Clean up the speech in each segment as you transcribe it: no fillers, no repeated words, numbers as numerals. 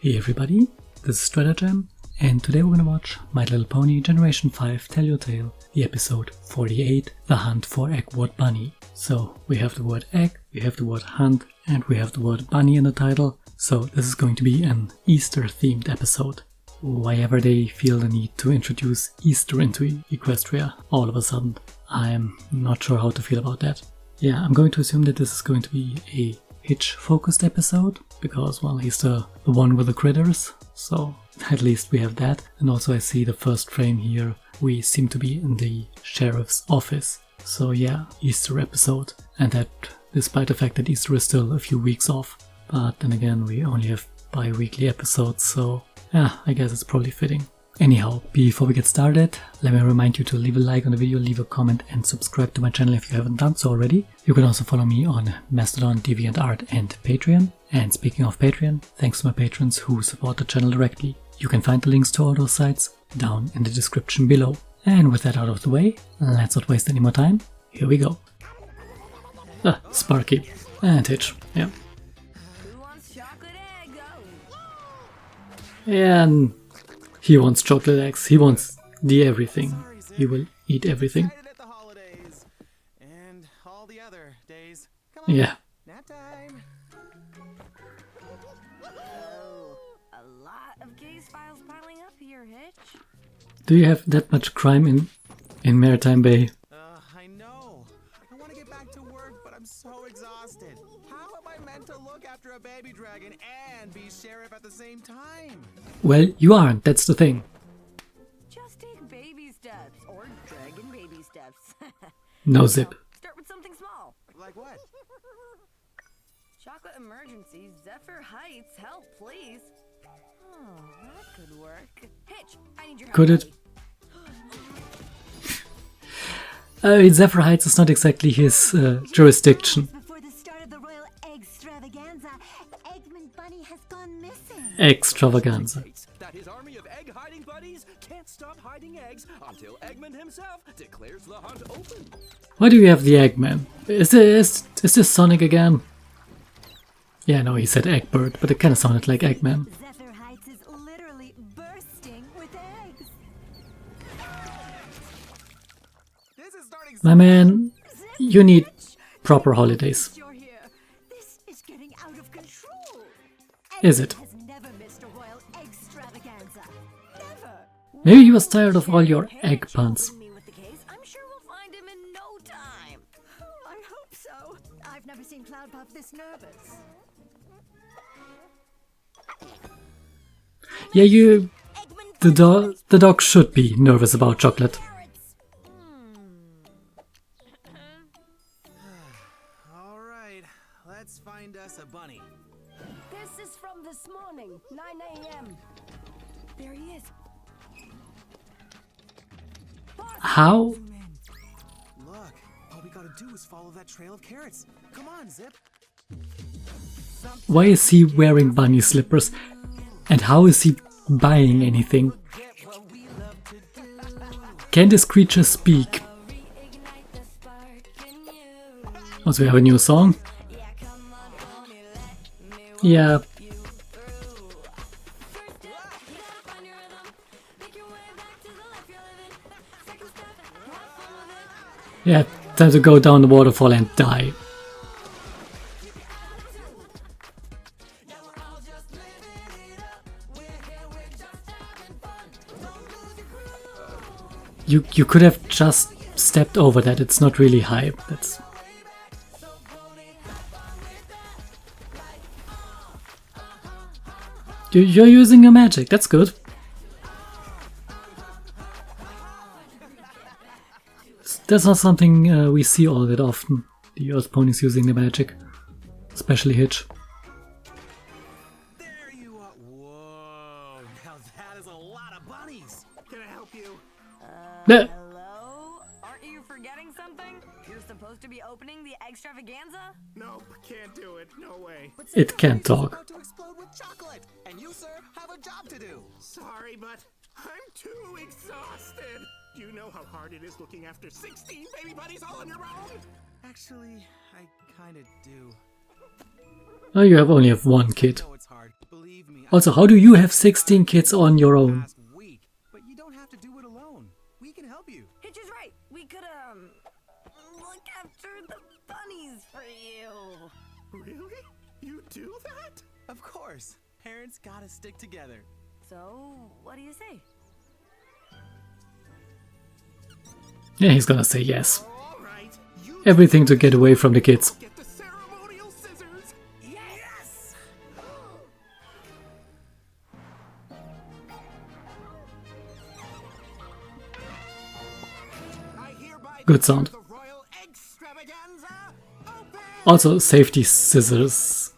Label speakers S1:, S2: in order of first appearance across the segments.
S1: Hey everybody, this is Stratagem, and today we're gonna watch My Little Pony Generation 5 Tell Your Tale, the episode 48, The Hunt for Eggward Bunny. So we have the word egg, we have the word hunt, and we have the word bunny in the title, so this is going to be an Easter themed episode. Why ever they feel the need to introduce Easter into Equestria all of a sudden, I'm not sure how to feel about that. Yeah, I'm going to assume that this is going to be a Hitch-focused episode, because, well, he's the one with the critters, so at least we have that. And also I see the first frame here, we seem to be in the sheriff's office. So yeah, Easter episode, and that despite the fact that Easter is still a few weeks off. But then again, we only have bi-weekly episodes, so yeah, I guess it's probably fitting. Anyhow, before we get started, let me remind you to leave a like on the video, leave a comment and subscribe to my channel if you haven't done so already. You can also follow me on Mastodon, DeviantArt and Patreon. And speaking of Patreon, thanks to my patrons who support the channel directly. You can find the links to all those sites down in the description below. And with that out of the way, let's not waste any more time. Here we go. Sparky and Hitch, yeah.
S2: Who wants chocolate egg?
S1: And he wants chocolate eggs, he wants the everything. He will eat everything. Yeah.
S2: A lot of case files piling up here, Hitch.
S1: Do you have that much crime in Maritime Bay?
S3: I know. I want to get back to work, but I'm so exhausted. How am I meant to look after a baby dragon and be sheriff at the same time?
S1: Well, you aren't, that's the thing.
S2: Just take baby steps, or dragon baby steps.
S1: No zip.
S2: Start with something small.
S3: Like what?
S2: Chocolate emergencies, Zephyr Heights, help please. Oh, that could work. Hitch, I need your help.
S1: Could it?
S2: buddy.
S1: Zephyr Heights is not exactly his jurisdiction.
S4: Before the start of the Royal Eggstravaganza, Eggman Bunny has gone missing.
S1: Extravaganza.
S5: That his army of egg hiding buddies can't stop hiding eggs until Eggman himself declares the hunt open.
S1: Why do you have the Eggman? Is this Sonic again? Yeah, no, he said Eggward, but it kind of sounded like Eggman.
S4: Zephyr Heights is literally bursting with eggs.
S3: This is starting
S1: My man, you need proper holidays.
S4: You're here. This is getting out of control.
S1: Is it?
S4: Has never missed a Royal Eggstravaganza. Never.
S1: Maybe he was tired of all your egg puns.
S2: Me with the case. I'm sure we'll find him in no time.
S4: Oh, I hope so. I've never seen Cloudpuff this nervous.
S1: Yeah, the dog should be nervous about chocolate.
S3: All right, let's find us a bunny.
S2: This is from this morning, 9 a.m. There he is.
S1: How?
S3: Look, all we gotta do is follow that trail of carrots. Come on, Zip.
S1: Why is he wearing bunny slippers? And how is he buying anything? Can this creature speak? Also, we have a new song. Yeah. Yeah, time to go down the waterfall and die. You could have just stepped over that, it's not really high. That's... You're using your magic, that's good. That's not something we see all that often, the Earth ponies using their magic, especially Hitch.
S3: There you are. Whoa, now that is a lot of bunnies. Can I help you?
S2: Hello? Aren't you forgetting something? You're supposed to be opening the extravaganza?
S3: Nope, can't do it. No way. But
S1: It can't
S3: Zephyr Heights is
S1: talk.
S3: about to explode with chocolate, and you, sir, have a job to do. Sorry, but I'm too exhausted. Do you know how hard it is looking after 16 baby bunnies all on your own? Actually, I kind of do.
S1: Oh, you only have one kid.
S3: I know it's hard. Believe me,
S1: Also, how do you have 16 kids on your own?
S5: Last week, but you don't have to do it alone. We can help you.
S2: Hitch is right. We could, look after the bunnies for you.
S3: Really? You do that?
S5: Of course. Parents gotta stick together.
S2: So, what do you say?
S1: Yeah, he's gonna say yes.
S3: All right. You
S1: Everything to get away from the kids.
S3: get the ceremonial scissors.
S2: Yes!
S3: I hereby
S1: Good sound.
S3: declare the Royal Extravaganza open.
S1: Also, safety scissors.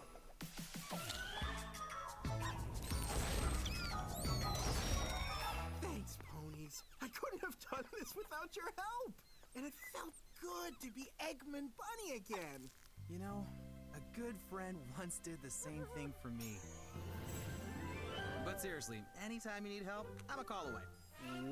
S3: Thanks, ponies. I couldn't have done this without your help. And it felt good to be Eggman Bunny again.
S5: You know, a good friend once did the same thing for me. But seriously, anytime you need help, I'm a call away.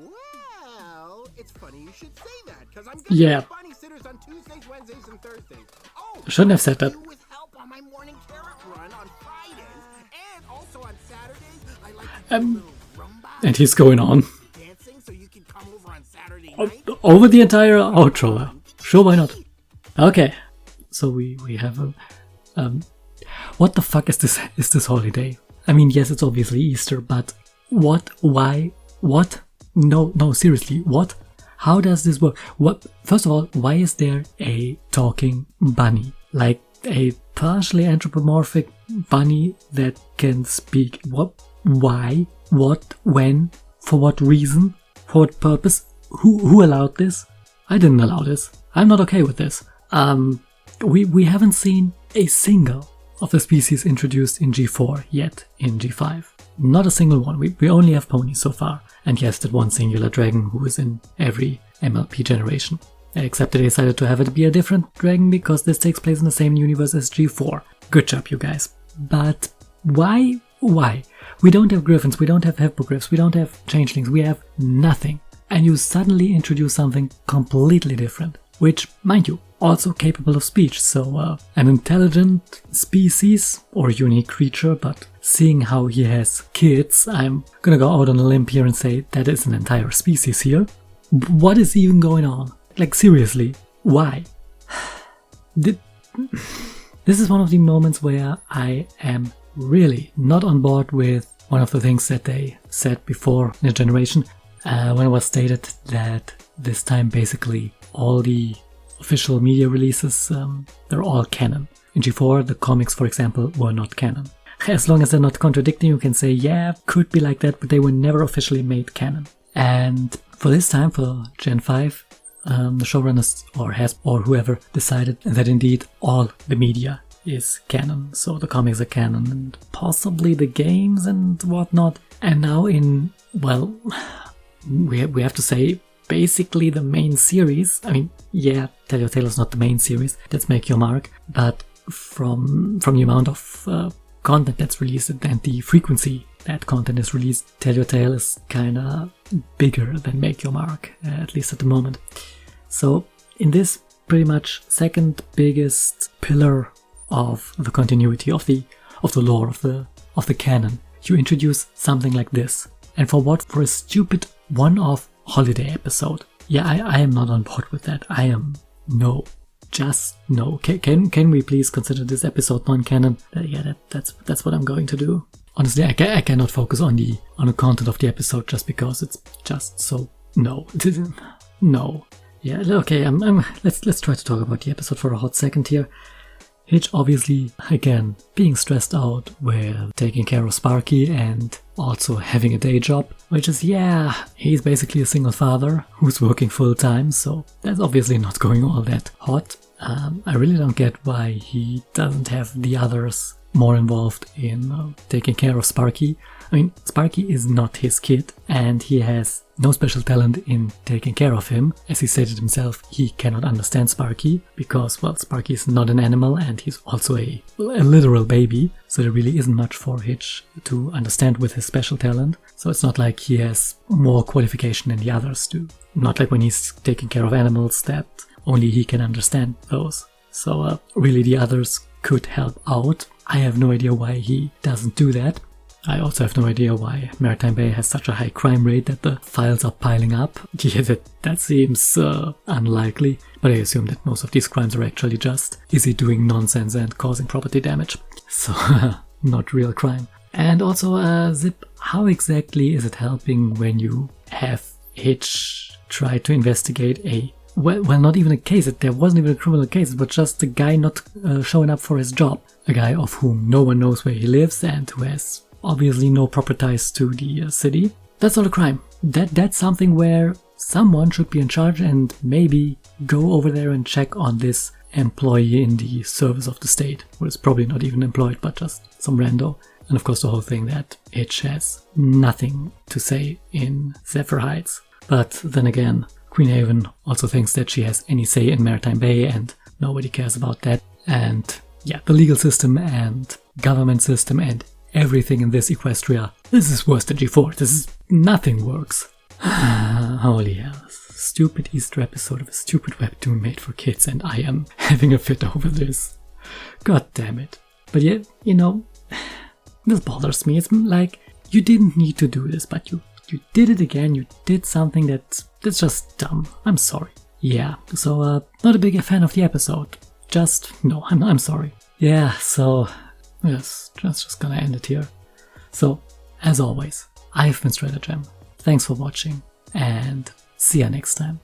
S3: Well, it's funny you should say that, because I'm
S1: Yeah.
S3: gonna bunny sitters on Tuesdays, Wednesdays, and Thursdays. Oh,
S1: Shouldn't have said that.
S3: you with help on my morning carrot run on Fridays, and also on Saturdays. I like to do a little rumba
S1: And he's going on.
S3: dancing, so you can come over on Saturday
S1: O-
S3: night.
S1: Over the entire outro. Sure, why not? Okay, so we have a what the fuck is this holiday? I mean, yes, it's obviously Easter, but what? Why? What? No, seriously, what? How does this work? What? First of all, why is there a talking bunny? Like a partially anthropomorphic bunny that can speak? What? Why? What? When? For what reason? For what purpose? Who allowed this? I didn't allow this. I'm not okay with this. We haven't seen a single of the species introduced in G4 yet in G5. Not a single one. We only have ponies so far. And yes, that one singular dragon who is in every MLP generation. Except they decided to have it be a different dragon because this takes place in the same universe as G4. Good job, you guys. But why? Why? We don't have griffins, we don't have hippogriffs, we don't have changelings, we have nothing. And you suddenly introduce something completely different. Which, mind you, also capable of speech, so an intelligent species or unique creature, but seeing how he has kids, I'm gonna go out on a limb here and say that is an entire species here. What is even going on? Like, seriously, why? This is one of the moments where I am really not on board with one of the things that they said before in the generation, when it was stated that this time basically all the official media releases, they're all canon. In G4, the comics, for example, were not canon. As long as they're not contradicting, you can say, yeah, could be like that, but they were never officially made canon. And for this time, for Gen 5, the showrunners or whoever decided that indeed all the media is canon. So the comics are canon and possibly the games and whatnot. And now well, we have to say, basically the main series. I mean, yeah, Tell Your Tale is not the main series, that's Make Your Mark, but from the amount of content that's released and the frequency that content is released, Tell Your Tale is kinda bigger than Make Your Mark, at least at the moment. So in this pretty much second biggest pillar of the continuity of the lore of the canon, you introduce something like this. And for what? For a stupid one-off holiday episode. Yeah, I am not on board with that. I am no. Just no. Can we please consider this episode non-canon? Yeah, that's what I'm going to do. Honestly, I cannot focus on the content of the episode just because it's just so no. No. Yeah, okay, let's try to talk about the episode for a hot second here. Hitch obviously, again, being stressed out with taking care of Sparky and also having a day job, which is, yeah, he's basically a single father who's working full time, so that's obviously not going all that hot. I really don't get why he doesn't have the others more involved in taking care of Sparky. I mean, Sparky is not his kid, and he has no special talent in taking care of him. As he stated himself, he cannot understand Sparky, because, well, Sparky is not an animal, and he's also a literal baby, so there really isn't much for Hitch to understand with his special talent. So it's not like he has more qualification than the others do. Not like when he's taking care of animals that only he can understand those. So really the others could help out. I have no idea why he doesn't do that. I also have no idea why Maritime Bay has such a high crime rate that the files are piling up. Yeah, that seems unlikely, but I assume that most of these crimes are actually just Izzy doing nonsense and causing property damage. So, not real crime. And also, Zip, how exactly is it helping when you have Hitch try to investigate a... Well, not even a case, there wasn't even a criminal case, but just a guy not showing up for his job. A guy of whom no one knows where he lives and who has obviously no proper ties to the city. That's not a crime. That's something where someone should be in charge and maybe go over there and check on this employee in the service of the state, who is probably not even employed, but just some rando. And of course the whole thing that Hitch has nothing to say in Zephyr Heights. But then again, Queen Haven also thinks that she has any say in Maritime Bay and nobody cares about that. And yeah, the legal system and government system and everything in this Equestria, this is worse than G4. This is... nothing works. Holy hell. Stupid Easter episode of a stupid webtoon made for kids and I am having a fit over this. God damn it. But yeah, you know, this bothers me. It's like, you didn't need to do this, but you did it again. You did something that's just dumb. I'm sorry. Yeah, so not a big fan of the episode. Just, no, I'm sorry. Yeah, so, yes, just gonna end it here. So, as always, I've been Stratagem. Thanks for watching, and see ya next time.